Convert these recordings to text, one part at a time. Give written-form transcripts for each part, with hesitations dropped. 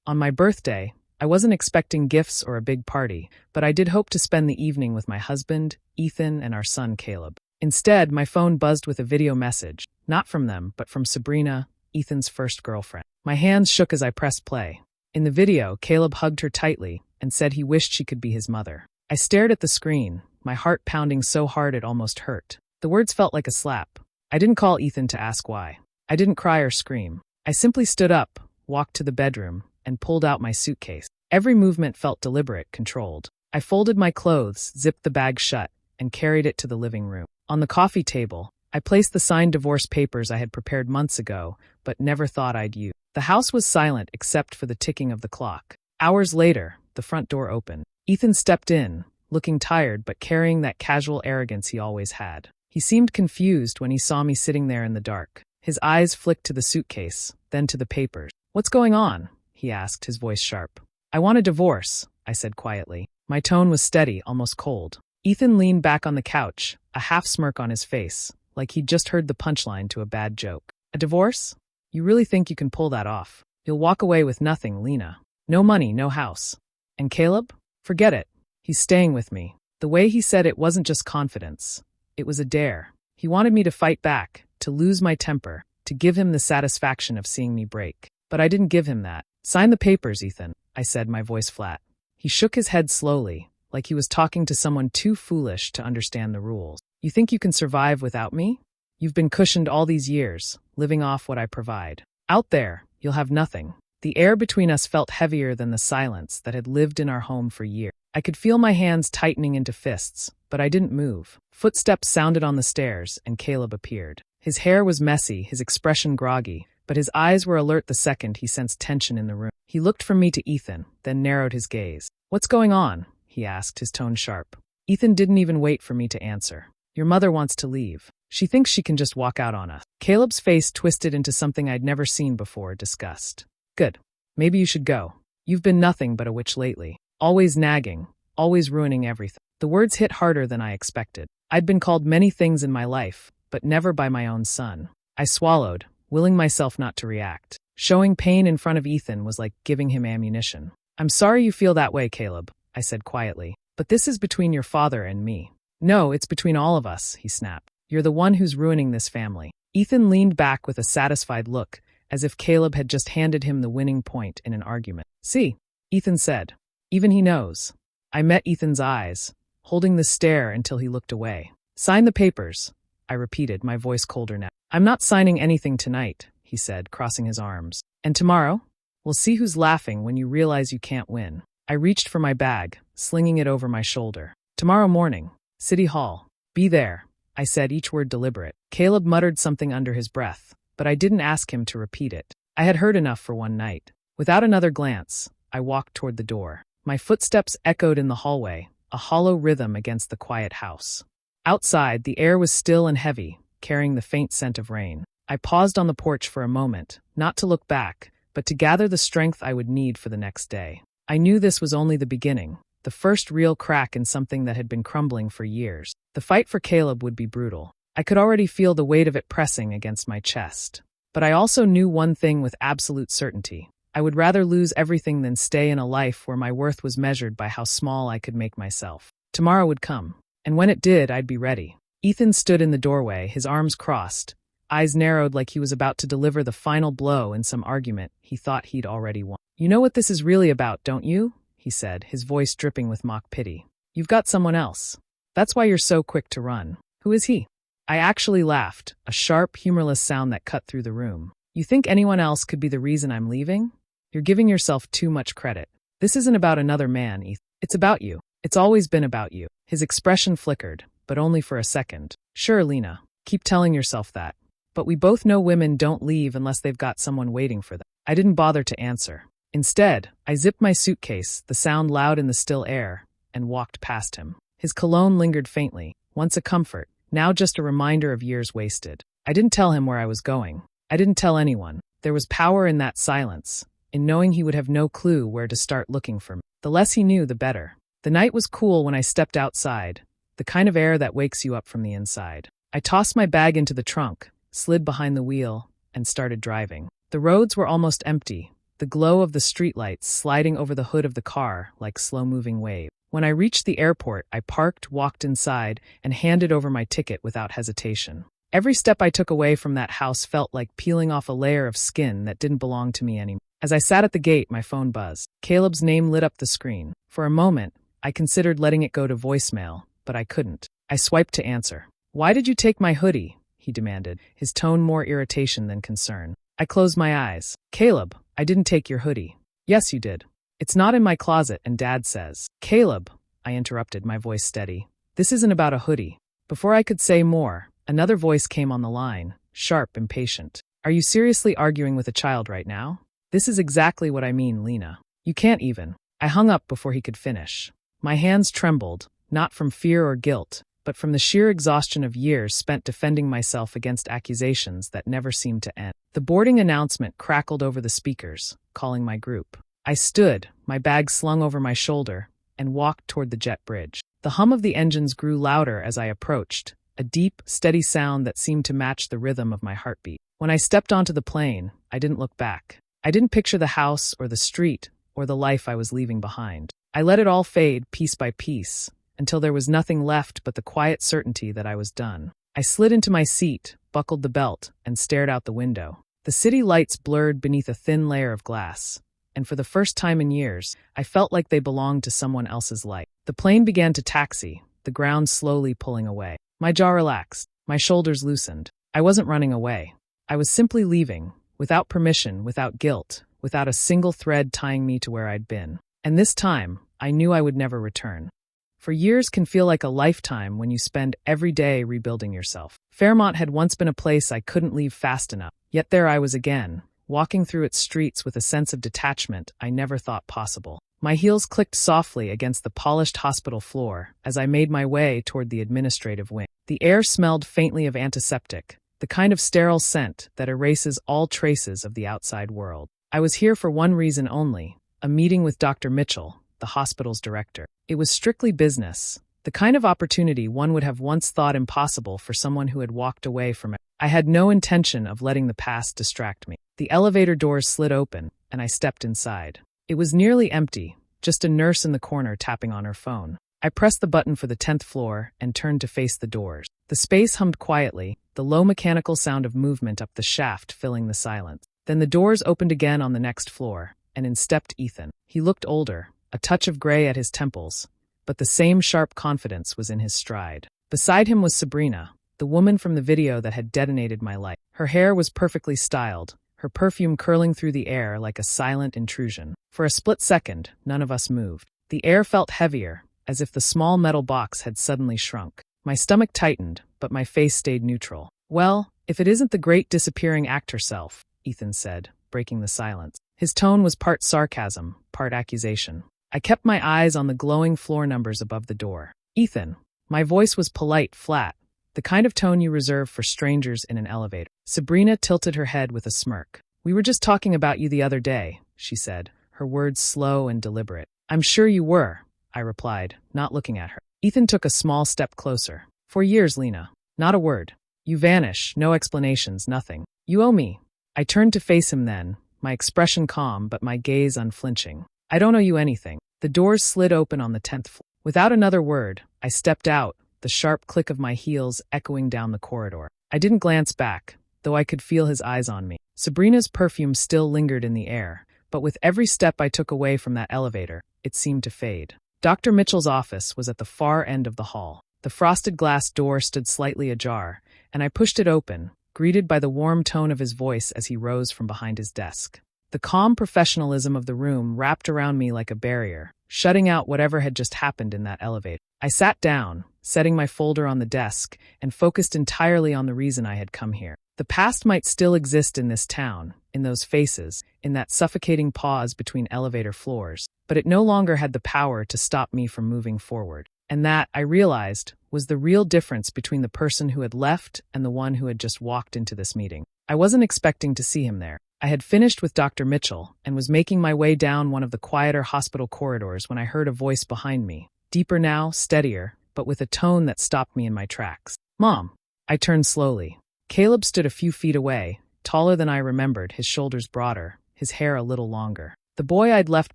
On my birthday, I wasn't expecting gifts or a big party, but I did hope to spend the evening with my husband, Ethan, and our son, Caleb. Instead, my phone buzzed with a video message, not from them, but from Sabrina, Ethan's first girlfriend. My hands shook as I pressed play. In the video, Caleb hugged her tightly and said he wished she could be his mother. I stared at the screen, my heart pounding so hard it almost hurt. The words felt like a slap. I didn't call Ethan to ask why. I didn't cry or scream. I simply stood up, walked to the bedroom, and pulled out my suitcase. Every movement felt deliberate, controlled. I folded my clothes, zipped the bag shut, and carried it to the living room. On the coffee table, I placed the signed divorce papers I had prepared months ago, but never thought I'd use. The house was silent except for the ticking of the clock. Hours later, the front door opened. Ethan stepped in, looking tired but carrying that casual arrogance he always had. He seemed confused when he saw me sitting there in the dark. His eyes flicked to the suitcase, then to the papers. "What's going on?" he asked, his voice sharp. "I want a divorce," I said quietly. My tone was steady, almost cold. Ethan leaned back on the couch, a half smirk on his face, like he'd just heard the punchline to a bad joke. "A divorce? You really think you can pull that off? You'll walk away with nothing, Lena. No money, no house. And Caleb? Forget it. He's staying with me." The way he said it wasn't just confidence. It was a dare. He wanted me to fight back, to lose my temper, to give him the satisfaction of seeing me break. But I didn't give him that. "Sign the papers, Ethan," I said, my voice flat. He shook his head slowly, like he was talking to someone too foolish to understand the rules. "You think you can survive without me? You've been cushioned all these years, living off what I provide. Out there, you'll have nothing." The air between us felt heavier than the silence that had lived in our home for years. I could feel my hands tightening into fists, but I didn't move. Footsteps sounded on the stairs, and Caleb appeared. His hair was messy, his expression groggy, but his eyes were alert the second he sensed tension in the room. He looked from me to Ethan, then narrowed his gaze. "What's going on?" he asked, his tone sharp. Ethan didn't even wait for me to answer. "Your mother wants to leave. She thinks she can just walk out on us." Caleb's face twisted into something I'd never seen before, disgust. "Good. Maybe you should go. You've been nothing but a witch lately. Always nagging, always ruining everything." The words hit harder than I expected. I'd been called many things in my life, but never by my own son. I swallowed, willing myself not to react. Showing pain in front of Ethan was like giving him ammunition. "I'm sorry you feel that way, Caleb," I said quietly. "But this is between your father and me." "No, it's between all of us," he snapped. "You're the one who's ruining this family." Ethan leaned back with a satisfied look, as if Caleb had just handed him the winning point in an argument. "See," Ethan said. "Even he knows." I met Ethan's eyes, holding the stare until he looked away. "Sign the papers," I repeated, my voice colder now. "I'm not signing anything tonight," he said, crossing his arms. "And tomorrow? We'll see who's laughing when you realize you can't win." I reached for my bag, slinging it over my shoulder. "Tomorrow morning, City Hall. Be there," I said, each word deliberate. Caleb muttered something under his breath, but I didn't ask him to repeat it. I had heard enough for one night. Without another glance, I walked toward the door. My footsteps echoed in the hallway, a hollow rhythm against the quiet house. Outside, the air was still and heavy, carrying the faint scent of rain. I paused on the porch for a moment, not to look back, but to gather the strength I would need for the next day. I knew this was only the beginning, the first real crack in something that had been crumbling for years. The fight for Caleb would be brutal. I could already feel the weight of it pressing against my chest. But I also knew one thing with absolute certainty. I would rather lose everything than stay in a life where my worth was measured by how small I could make myself. Tomorrow would come, and when it did, I'd be ready. Ethan stood in the doorway, his arms crossed, eyes narrowed like he was about to deliver the final blow in some argument he thought he'd already won. "You know what this is really about, don't you?" he said, his voice dripping with mock pity. "You've got someone else. That's why you're so quick to run. Who is he?" I actually laughed, a sharp, humorless sound that cut through the room. "You think anyone else could be the reason I'm leaving? You're giving yourself too much credit. This isn't about another man, Ethan. It's about you. It's always been about you." His expression flickered, but only for a second. "Sure, Lena. Keep telling yourself that. But we both know women don't leave unless they've got someone waiting for them." I didn't bother to answer. Instead, I zipped my suitcase, the sound loud in the still air, and walked past him. His cologne lingered faintly, once a comfort, now just a reminder of years wasted. I didn't tell him where I was going. I didn't tell anyone. There was power in that silence, in knowing he would have no clue where to start looking for me. The less he knew, the better. The night was cool when I stepped outside, the kind of air that wakes you up from the inside. I tossed my bag into the trunk, slid behind the wheel, and started driving. The roads were almost empty, the glow of the streetlights sliding over the hood of the car like slow-moving waves. When I reached the airport, I parked, walked inside, and handed over my ticket without hesitation. Every step I took away from that house felt like peeling off a layer of skin that didn't belong to me anymore. As I sat at the gate, my phone buzzed. Caleb's name lit up the screen. For a moment, I considered letting it go to voicemail, but I couldn't. I swiped to answer. "Why did you take my hoodie?" he demanded, his tone more irritation than concern. I closed my eyes. "Caleb, I didn't take your hoodie." "Yes, you did. It's not in my closet, and Dad says." "Caleb," I interrupted, my voice steady. "This isn't about a hoodie." Before I could say more, another voice came on the line, sharp, impatient. "Are you seriously arguing with a child right now?" "This is exactly what I mean, Lena. You can't even." I hung up before he could finish. My hands trembled, not from fear or guilt, but from the sheer exhaustion of years spent defending myself against accusations that never seemed to end. The boarding announcement crackled over the speakers, calling my group. I stood, my bag slung over my shoulder, and walked toward the jet bridge. The hum of the engines grew louder as I approached, a deep, steady sound that seemed to match the rhythm of my heartbeat. When I stepped onto the plane, I didn't look back. I didn't picture the house or the street or the life I was leaving behind. I let it all fade piece by piece, until there was nothing left but the quiet certainty that I was done. I slid into my seat, buckled the belt, and stared out the window. The city lights blurred beneath a thin layer of glass, and for the first time in years, I felt like they belonged to someone else's life. The plane began to taxi, the ground slowly pulling away. My jaw relaxed, my shoulders loosened. I wasn't running away. I was simply leaving, without permission, without guilt, without a single thread tying me to where I'd been. And this time, I knew I would never return. For years can feel like a lifetime when you spend every day rebuilding yourself. Fairmont had once been a place I couldn't leave fast enough, yet there I was again, walking through its streets with a sense of detachment I never thought possible. My heels clicked softly against the polished hospital floor as I made my way toward the administrative wing. The air smelled faintly of antiseptic, the kind of sterile scent that erases all traces of the outside world. I was here for one reason only, a meeting with Dr. Mitchell, the hospital's director. It was strictly business, the kind of opportunity one would have once thought impossible for someone who had walked away from it. I had no intention of letting the past distract me. The elevator doors slid open, and I stepped inside. It was nearly empty, just a nurse in the corner tapping on her phone. I pressed the button for the 10th floor and turned to face the doors. The space hummed quietly, the low mechanical sound of movement up the shaft filling the silence. Then the doors opened again on the next floor, and in stepped Ethan. He looked older, a touch of gray at his temples, but the same sharp confidence was in his stride. Beside him was Sabrina, the woman from the video that had detonated my life. Her hair was perfectly styled, her perfume curling through the air like a silent intrusion. For a split second, none of us moved. The air felt heavier, as if the small metal box had suddenly shrunk. My stomach tightened, but my face stayed neutral. "Well, if it isn't the great disappearing act herself," Ethan said, breaking the silence. His tone was part sarcasm, part accusation. I kept my eyes on the glowing floor numbers above the door. "Ethan." My voice was polite, flat, the kind of tone you reserve for strangers in an elevator. Sabrina tilted her head with a smirk. "We were just talking about you the other day," she said, her words slow and deliberate. "I'm sure you were," I replied, not looking at her. Ethan took a small step closer. "For years, Lena. Not a word. You vanish, no explanations, nothing. You owe me." I turned to face him then, my expression calm but my gaze unflinching. "I don't owe you anything." The doors slid open on the 10th floor. Without another word, I stepped out, the sharp click of my heels echoing down the corridor. I didn't glance back, though I could feel his eyes on me. Sabrina's perfume still lingered in the air, but with every step I took away from that elevator, it seemed to fade. Dr. Mitchell's office was at the far end of the hall. The frosted glass door stood slightly ajar, and I pushed it open, greeted by the warm tone of his voice as he rose from behind his desk. The calm professionalism of the room wrapped around me like a barrier, shutting out whatever had just happened in that elevator. I sat down, setting my folder on the desk, and focused entirely on the reason I had come here. The past might still exist in this town, in those faces, in that suffocating pause between elevator floors, but it no longer had the power to stop me from moving forward. And that, I realized, was the real difference between the person who had left and the one who had just walked into this meeting. I wasn't expecting to see him there. I had finished with Dr. Mitchell and was making my way down one of the quieter hospital corridors when I heard a voice behind me, deeper now, steadier, but with a tone that stopped me in my tracks. "Mom." I turned slowly. Caleb stood a few feet away, taller than I remembered, his shoulders broader, his his hair a little longer. The boy I'd left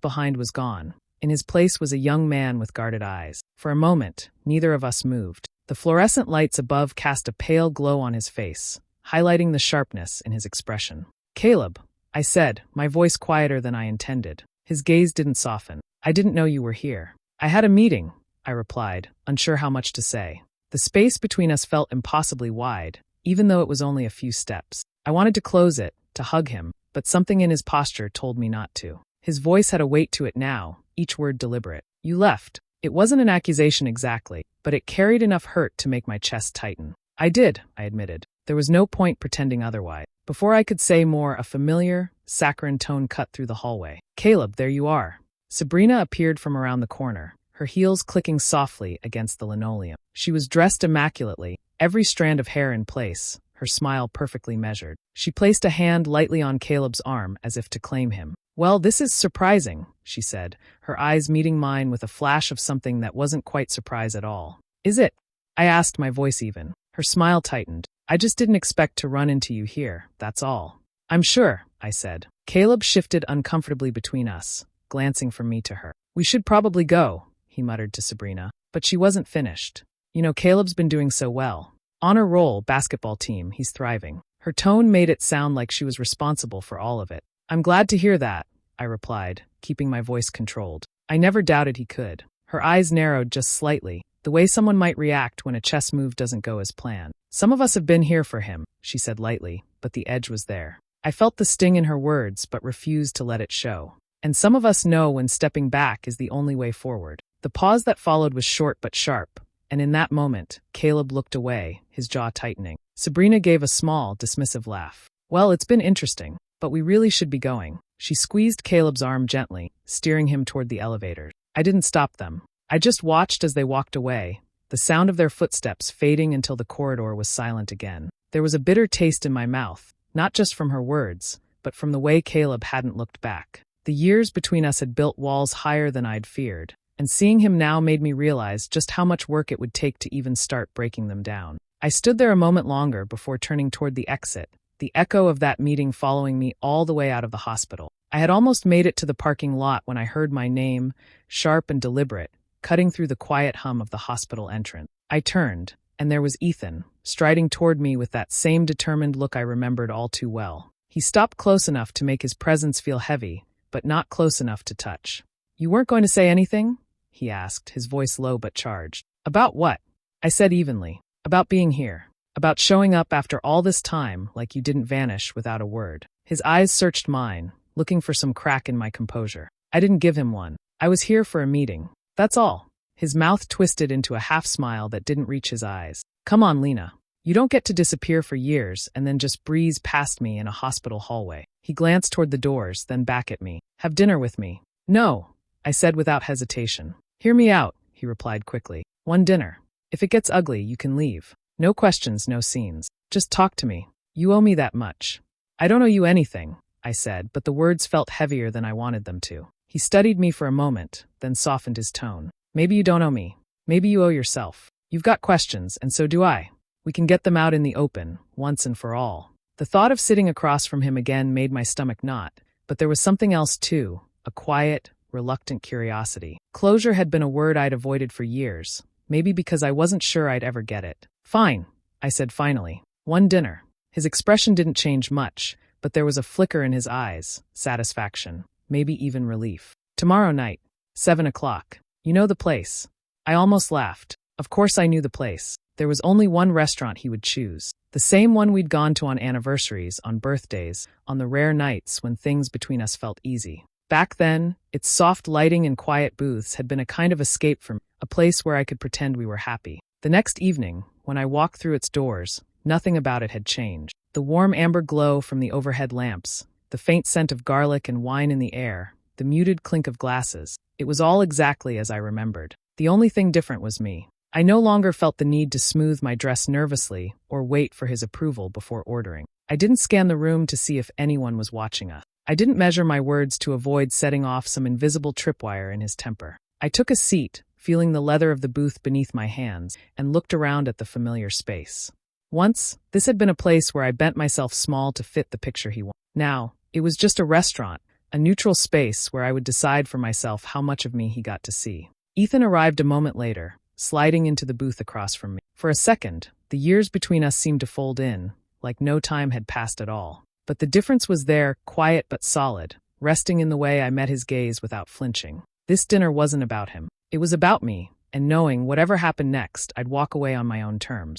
behind was gone. In his place was a young man with guarded eyes. For a moment, neither of us moved. The fluorescent lights above cast a pale glow on his face, highlighting the sharpness in his expression. "Caleb," I said, my voice quieter than I intended. His gaze didn't soften. "I didn't know you were here." "I had a meeting," I replied, unsure how much to say. The space between us felt impossibly wide, even though it was only a few steps. I wanted to close it, to hug him, but something in his posture told me not to. His voice had a weight to it now, each word deliberate. "You left." It wasn't an accusation exactly, but it carried enough hurt to make my chest tighten. "I did," I admitted. There was no point pretending otherwise. Before I could say more, a familiar, saccharine tone cut through the hallway. "Caleb, there you are." Sabrina appeared from around the corner, her heels clicking softly against the linoleum. She was dressed immaculately, every strand of hair in place, her smile perfectly measured. She placed a hand lightly on Caleb's arm as if to claim him. "Well, this is surprising," she said, her eyes meeting mine with a flash of something that wasn't quite surprise at all. "Is it?" I asked, my voice even. Her smile tightened. "I just didn't expect to run into you here, that's all." "I'm sure," I said. Caleb shifted uncomfortably between us, glancing from me to her. "We should probably go," he muttered to Sabrina. But she wasn't finished. "You know, Caleb's been doing so well. Honor roll, basketball team, he's thriving." Her tone made it sound like she was responsible for all of it. "I'm glad to hear that," I replied, keeping my voice controlled. I never doubted he could. Her eyes narrowed just slightly, the way someone might react when a chess move doesn't go as planned. "Some of us have been here for him," she said lightly, but the edge was there. I felt the sting in her words but refused to let it show. "And some of us know when stepping back is the only way forward." The pause that followed was short but sharp, and in that moment, Caleb looked away, his jaw tightening. Sabrina gave a small, dismissive laugh. "Well, it's been interesting, but we really should be going." She squeezed Caleb's arm gently, steering him toward the elevator. I didn't stop them. I just watched as they walked away, the sound of their footsteps fading until the corridor was silent again. There was a bitter taste in my mouth, not just from her words, but from the way Caleb hadn't looked back. The years between us had built walls higher than I'd feared, and seeing him now made me realize just how much work it would take to even start breaking them down. I stood there a moment longer before turning toward the exit, the echo of that meeting following me all the way out of the hospital. I had almost made it to the parking lot when I heard my name, sharp and deliberate, cutting through the quiet hum of the hospital entrance. I turned, and there was Ethan, striding toward me with that same determined look I remembered all too well. He stopped close enough to make his presence feel heavy, but not close enough to touch. "You weren't going to say anything?" he asked, his voice low but charged. "About what?" I said evenly. "About being here. About showing up after all this time like you didn't vanish without a word." His eyes searched mine, looking for some crack in my composure. I didn't give him one. "I was here for a meeting. That's all." His mouth twisted into a half-smile that didn't reach his eyes. "Come on, Lena. You don't get to disappear for years and then just breeze past me in a hospital hallway." He glanced toward the doors, then back at me. "Have dinner with me." "No," I said without hesitation. "Hear me out," he replied quickly. "One dinner. If it gets ugly, you can leave. No questions, no scenes. Just talk to me. You owe me that much." "I don't owe you anything," I said, but the words felt heavier than I wanted them to. He studied me for a moment, then softened his tone. "Maybe you don't owe me. Maybe you owe yourself. You've got questions, and so do I. We can get them out in the open, once and for all." The thought of sitting across from him again made my stomach knot, but there was something else too, a quiet, reluctant curiosity. Closure had been a word I'd avoided for years, maybe because I wasn't sure I'd ever get it. "Fine," I said finally. "One dinner." His expression didn't change much, but there was a flicker in his eyes, satisfaction, maybe even relief. "Tomorrow night, 7 o'clock. You know the place." I almost laughed. Of course I knew the place. There was only one restaurant he would choose. The same one we'd gone to on anniversaries, on birthdays, on the rare nights when things between us felt easy. Back then, its soft lighting and quiet booths had been a kind of escape from a place where I could pretend we were happy. The next evening, when I walked through its doors, nothing about it had changed. The warm amber glow from the overhead lamps, the faint scent of garlic and wine in the air, the muted clink of glasses. It was all exactly as I remembered. The only thing different was me. I no longer felt the need to smooth my dress nervously or wait for his approval before ordering. I didn't scan the room to see if anyone was watching us. I didn't measure my words to avoid setting off some invisible tripwire in his temper. I took a seat, feeling the leather of the booth beneath my hands, and looked around at the familiar space. Once, this had been a place where I bent myself small to fit the picture he wanted. Now, It was just a restaurant, a neutral space where I would decide for myself how much of me he got to see. Ethan arrived a moment later, sliding into the booth across from me. For a second, the years between us seemed to fold in, like no time had passed at all. But the difference was there, quiet but solid, resting in the way I met his gaze without flinching. This dinner wasn't about him. It was about me, and knowing whatever happened next, I'd walk away on my own terms.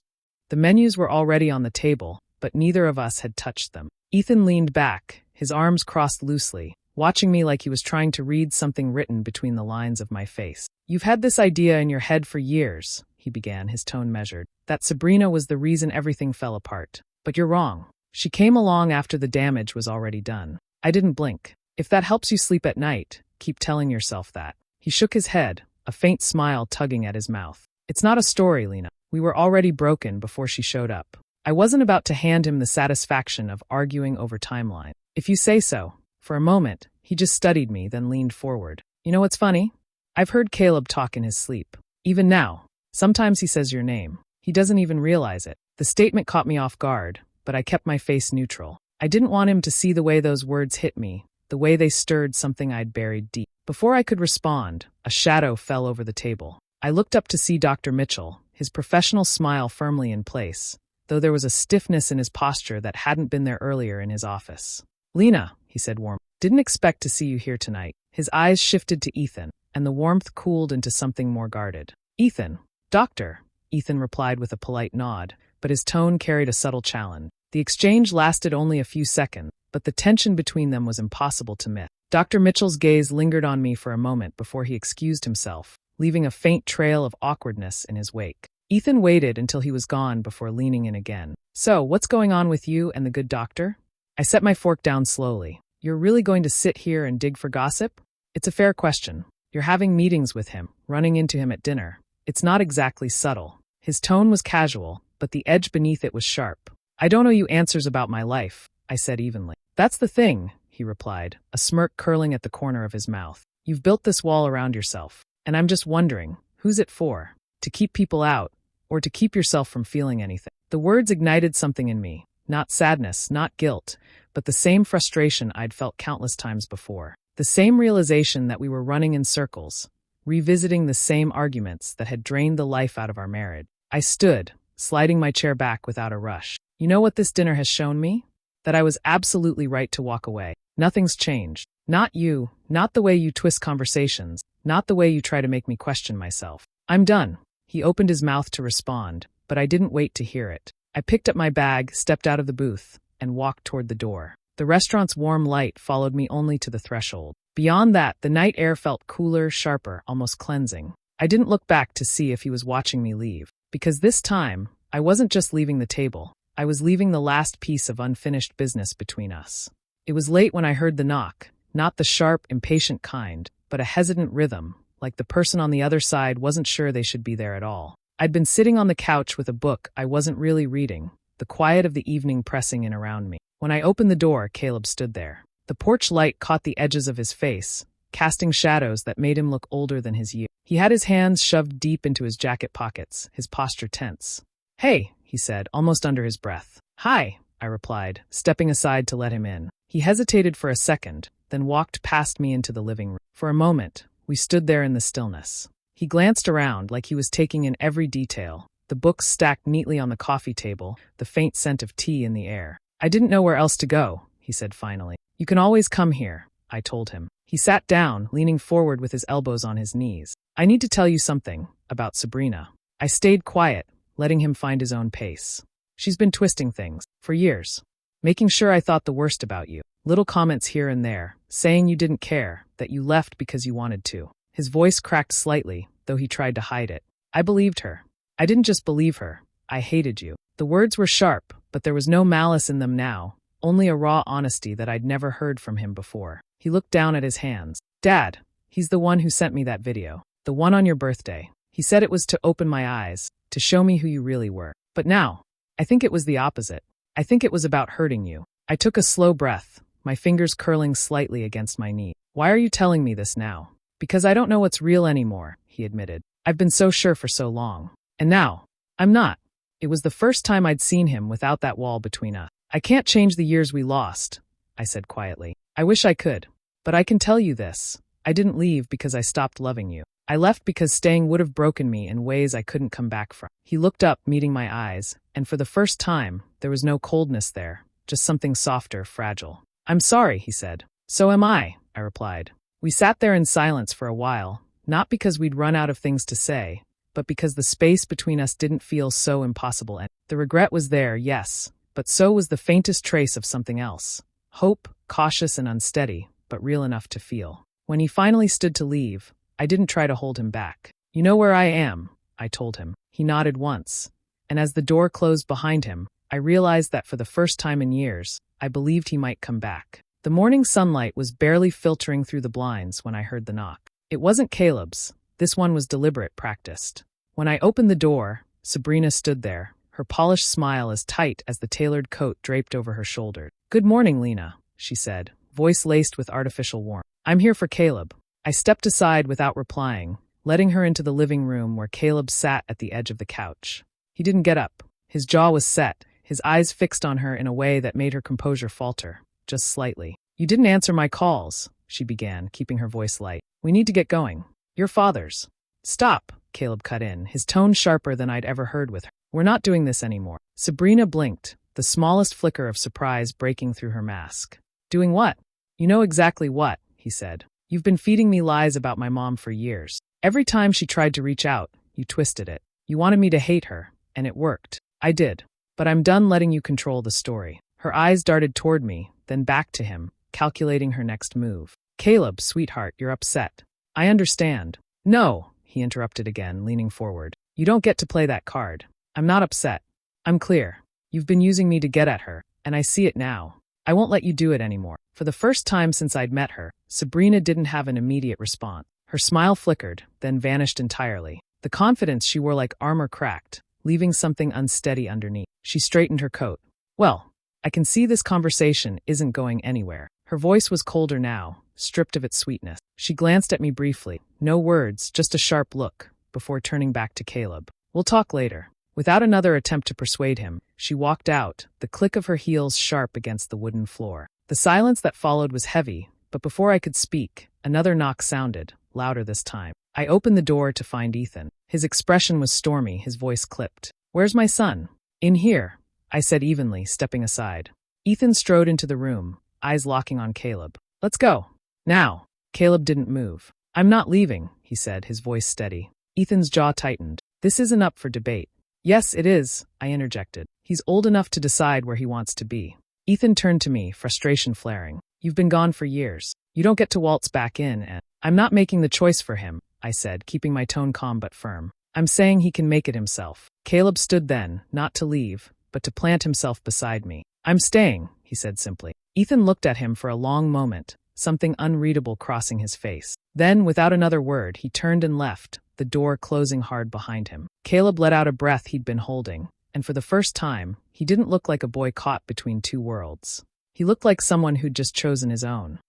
The menus were already on the table, but neither of us had touched them. Ethan leaned back, his arms crossed loosely, watching me like he was trying to read something written between the lines of my face. "You've had this idea in your head for years," he began, his tone measured, "that Sabrina was the reason everything fell apart. But you're wrong. She came along after the damage was already done." I didn't blink. "If that helps you sleep at night, keep telling yourself that." He shook his head, a faint smile tugging at his mouth. "It's not a story, Lena. We were already broken before she showed up." I wasn't about to hand him the satisfaction of arguing over timeline. "If you say so." For a moment, he just studied me, then leaned forward. "You know what's funny? I've heard Caleb talk in his sleep. Even now. Sometimes he says your name. He doesn't even realize it." The statement caught me off guard, but I kept my face neutral. I didn't want him to see the way those words hit me, the way they stirred something I'd buried deep. Before I could respond, a shadow fell over the table. I looked up to see Dr. Mitchell, his professional smile firmly in place, though there was a stiffness in his posture that hadn't been there earlier in his office. "Lena," he said warmly, "didn't expect to see you here tonight." His eyes shifted to Ethan, and the warmth cooled into something more guarded. "Ethan." "Doctor," Ethan replied with a polite nod, but his tone carried a subtle challenge. The exchange lasted only a few seconds, but the tension between them was impossible to miss. Dr. Mitchell's gaze lingered on me for a moment before he excused himself, leaving a faint trail of awkwardness in his wake. Ethan waited until he was gone before leaning in again. "So, what's going on with you and the good doctor?" I set my fork down slowly. "You're really going to sit here and dig for gossip?" "It's a fair question. You're having meetings with him, running into him at dinner. It's not exactly subtle." His tone was casual, but the edge beneath it was sharp. "I don't owe you answers about my life," I said evenly. "That's the thing," he replied, a smirk curling at the corner of his mouth. "You've built this wall around yourself, and I'm just wondering, who's it for? To keep people out, or to keep yourself from feeling anything?" The words ignited something in me, not sadness, not guilt, but the same frustration I'd felt countless times before. The same realization that we were running in circles, revisiting the same arguments that had drained the life out of our marriage. I stood, sliding my chair back without a rush. "You know what this dinner has shown me? That I was absolutely right to walk away. Nothing's changed. Not you, not the way you twist conversations, not the way you try to make me question myself. I'm done." He opened his mouth to respond, but I didn't wait to hear it. I picked up my bag, stepped out of the booth, and walked toward the door. The restaurant's warm light followed me only to the threshold. Beyond that, the night air felt cooler, sharper, almost cleansing. I didn't look back to see if he was watching me leave, because this time, I wasn't just leaving the table. I was leaving the last piece of unfinished business between us. It was late when I heard the knock, not the sharp, impatient kind, but a hesitant rhythm, like the person on the other side wasn't sure they should be there at all. I'd been sitting on the couch with a book I wasn't really reading, the quiet of the evening pressing in around me. When I opened the door, Caleb stood there. The porch light caught the edges of his face, casting shadows that made him look older than his years. He had his hands shoved deep into his jacket pockets, his posture tense. "Hey," he said, almost under his breath. "Hi," I replied, stepping aside to let him in. He hesitated for a second, then walked past me into the living room. For a moment, we stood there in the stillness. He glanced around like he was taking in every detail, the books stacked neatly on the coffee table, the faint scent of tea in the air. "I didn't know where else to go," he said finally. "You can always come here," I told him. He sat down, leaning forward with his elbows on his knees. "I need to tell you something about Sabrina." I stayed quiet, letting him find his own pace. "She's been twisting things for years, making sure I thought the worst about you. Little comments here and there, saying you didn't care, that you left because you wanted to." His voice cracked slightly, though he tried to hide it. "I believed her. I didn't just believe her. I hated you." The words were sharp, but there was no malice in them now, only a raw honesty that I'd never heard from him before. He looked down at his hands. "Dad, he's the one who sent me that video. The one on your birthday. He said it was to open my eyes, to show me who you really were. But now, I think it was the opposite. I think it was about hurting you." I took a slow breath, my fingers curling slightly against my knee. "Why are you telling me this now?" "Because I don't know what's real anymore," he admitted. "I've been so sure for so long. And now, I'm not." It was the first time I'd seen him without that wall between us. "I can't change the years we lost," I said quietly. I wish I could. But I can tell you this. I didn't leave because I stopped loving you. I left because staying would have broken me in ways I couldn't come back from. He looked up, meeting my eyes, and for the first time, there was no coldness there, just something softer, fragile. I'm sorry, he said. So am I replied. We sat there in silence for a while, not because we'd run out of things to say, but because the space between us didn't feel so impossible. And the regret was there, yes, but so was the faintest trace of something else. Hope, cautious and unsteady, but real enough to feel. When he finally stood to leave, I didn't try to hold him back. You know where I am, I told him. He nodded once, and as the door closed behind him, I realized that for the first time in years, I believed he might come back. The morning sunlight was barely filtering through the blinds when I heard the knock. It wasn't Caleb's. This one was deliberate, practiced. When I opened the door, Sabrina stood there, her polished smile as tight as the tailored coat draped over her shoulder. Good morning, Lena, she said, voice laced with artificial warmth. I'm here for Caleb. I stepped aside without replying, letting her into the living room where Caleb sat at the edge of the couch. He didn't get up. His jaw was set, his eyes fixed on her in a way that made her composure falter, just slightly. You didn't answer my calls, she began, keeping her voice light. We need to get going. Your father's. Stop, Caleb cut in, his tone sharper than I'd ever heard with her. We're not doing this anymore. Sabrina blinked, the smallest flicker of surprise breaking through her mask. Doing what? You know exactly what, he said. You've been feeding me lies about my mom for years. Every time she tried to reach out, you twisted it. You wanted me to hate her, and it worked. I did. But I'm done letting you control the story. Her eyes darted toward me, then back to him, calculating her next move. Caleb, sweetheart, you're upset. I understand. No, he interrupted again, leaning forward. You don't get to play that card. I'm not upset. I'm clear. You've been using me to get at her, and I see it now. I won't let you do it anymore. For the first time since I'd met her, Sabrina didn't have an immediate response. Her smile flickered, then vanished entirely. The confidence she wore like armor cracked, leaving something unsteady underneath. She straightened her coat. Well, I can see this conversation isn't going anywhere. Her voice was colder now, stripped of its sweetness. She glanced at me briefly, no words, just a sharp look, before turning back to Caleb. We'll talk later. Without another attempt to persuade him, she walked out, the click of her heels sharp against the wooden floor. The silence that followed was heavy, but before I could speak, another knock sounded, louder this time. I opened the door to find Ethan. His expression was stormy, his voice clipped. Where's my son? In here, I said evenly, stepping aside. Ethan strode into the room, eyes locking on Caleb. Let's go. Now. Caleb didn't move. I'm not leaving, he said, his voice steady. Ethan's jaw tightened. This isn't up for debate. Yes, it is, I interjected. He's old enough to decide where he wants to be. Ethan turned to me, frustration flaring. You've been gone for years. You don't get to waltz back in and… I'm not making the choice for him, I said, keeping my tone calm but firm. I'm saying he can make it himself. Caleb stood then, not to leave, but to plant himself beside me. I'm staying, he said simply. Ethan looked at him for a long moment, something unreadable crossing his face. Then, without another word, he turned and left, the door closing hard behind him. Caleb let out a breath he'd been holding, and for the first time, he didn't look like a boy caught between two worlds. He looked like someone who'd just chosen his own.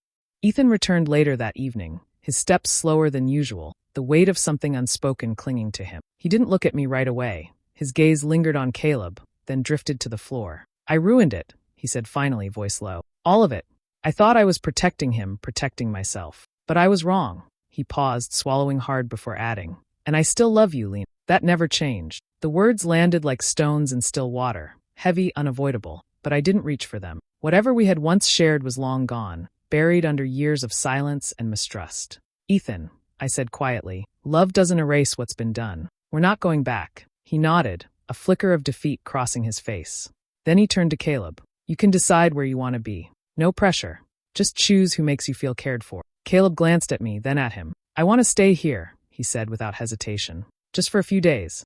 Ethan returned later that evening, his steps slower than usual, the weight of something unspoken clinging to him. He didn't look at me right away. His gaze lingered on Caleb, then drifted to the floor. I ruined it, he said finally, voice low. All of it. I thought I was protecting him, protecting myself. But I was wrong. He paused, swallowing hard before adding. And I still love you, Lena. That never changed. The words landed like stones in still water, heavy, unavoidable, but I didn't reach for them. Whatever we had once shared was long gone, buried under years of silence and mistrust. Ethan, I said quietly, love doesn't erase what's been done. We're not going back. He nodded, a flicker of defeat crossing his face. Then he turned to Caleb. You can decide where you want to be. No pressure. Just choose who makes you feel cared for. Caleb glanced at me, then at him. I want to stay here, he said without hesitation. Just for a few days.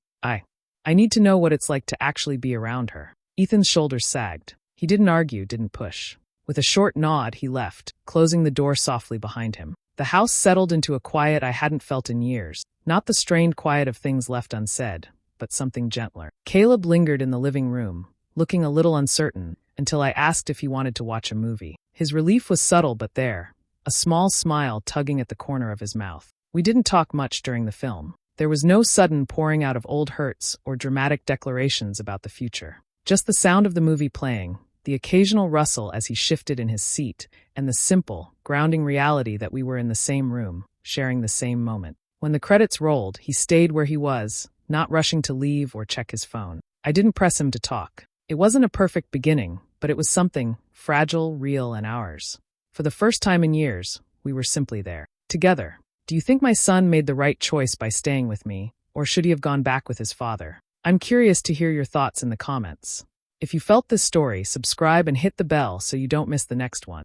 I need to know what it's like to actually be around her. Ethan's shoulders sagged. He didn't argue, didn't push. With a short nod, he left, closing the door softly behind him. The house settled into a quiet I hadn't felt in years. Not the strained quiet of things left unsaid, but something gentler. Caleb lingered in the living room, looking a little uncertain, until I asked if he wanted to watch a movie. His relief was subtle but there, a small smile tugging at the corner of his mouth. We didn't talk much during the film. There was no sudden pouring out of old hurts or dramatic declarations about the future. Just the sound of the movie playing, the occasional rustle as he shifted in his seat, and the simple, grounding reality that we were in the same room, sharing the same moment. When the credits rolled, he stayed where he was, not rushing to leave or check his phone. I didn't press him to talk. It wasn't a perfect beginning, but it was something fragile, real, and ours. For the first time in years, we were simply there, together. Do you think my son made the right choice by staying with me, or should he have gone back with his father? I'm curious to hear your thoughts in the comments. If you felt this story, subscribe and hit the bell so you don't miss the next one.